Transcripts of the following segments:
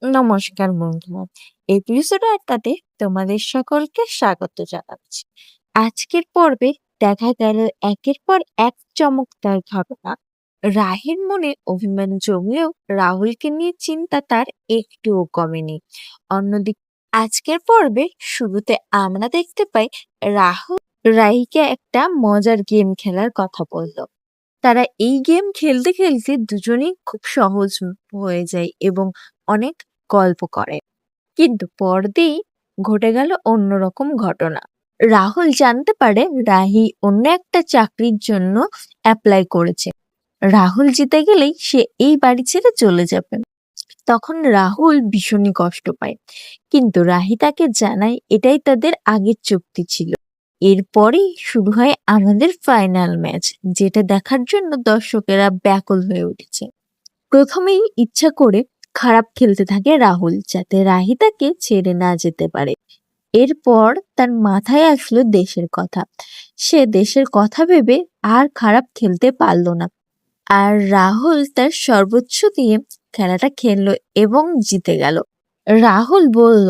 নমস্কার বন্ধুরা। এপিসোড একটাতে তোমাদের সকলকে স্বাগত জানাচ্ছি। আজকের পর্বে দেখা গেল একের পর এক চমৎকার ঘটনা। রাহির মনে অভিমান জমলেও রাহুলকে নিয়ে চিন্তা তার একটুও কমেনি। অন্যদিকে আজকের পর্বে শুরুতে আমরা দেখতে পাই রাহুল রাহিকে একটা মজার গেম খেলার কথা বলল। তারা এই গেম খেলতে খেলতে দুজনেই খুব সহজ হয়ে যায় এবং অনেক গল্প করে। কিন্তু পরদিন ঘটে গেল অন্যরকম ঘটনা। রাহুল জানতে পারে রাহি অন্য একটা চাকরির জন্য অ্যাপ্লাই করেছে। রাহুল জিতে গেলেই সে এই বাড়ি ছেড়ে চলে যাবে। তখন রাহুল ভীষণই কষ্ট পায়, কিন্তু রাহি তাকে জানায় এটাই তাদের আগের চুক্তি ছিল। এরপরেই শুরু হয় আমাদের ফাইনাল ম্যাচ, যেটা দেখার জন্য দর্শকেরা ব্যাকুল হয়ে উঠেছে। প্রথমেই ইচ্ছা করে খারাপ খেলতে থাকে রাহুল, যাতে রাহি তাকে ছেড়ে না যেতে পারে। এরপর তার মাথায় আসলো দেশের কথা। সে দেশের কথা ভেবে আর খারাপ খেলতে পারলো না। আর রাহুল তার সর্বোচ্চ দিয়ে খেলাটা খেললো এবং জিতে গেল। রাহুল বলল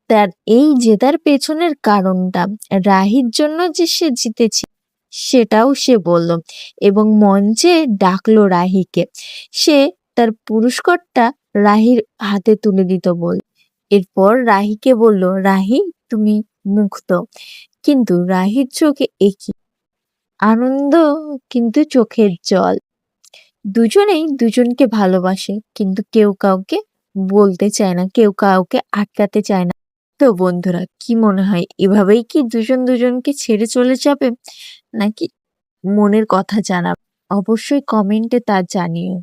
তার এই জেতার পেছনের কারণটা রাহির জন্য যে সে জিতেছে সেটাও সে বলল এবং মঞ্চে ডাকলো রাহিকে। সে তার পুরস্কারটা রাহির হাতে তুলে দিত বল। এরপর রাহিকে বলল, রাহি তুমি মুক্ত। কিন্তু রাহির চোখে একই আনন্দ, কিন্তু চোখের জল। দুজনেই দুজনকে ভালোবাসে, কিন্তু কেউ কাউকে বলতে চায় না, কেউ কাউকে আটকাতে চায় না। তো বন্ধুরা, কি মনে হয় এভাবেই কি দুজন দুজনকে ছেড়ে চলে যাবে, নাকি মনের কথা জানাবে? অবশ্যই কমেন্টে তা জানিও।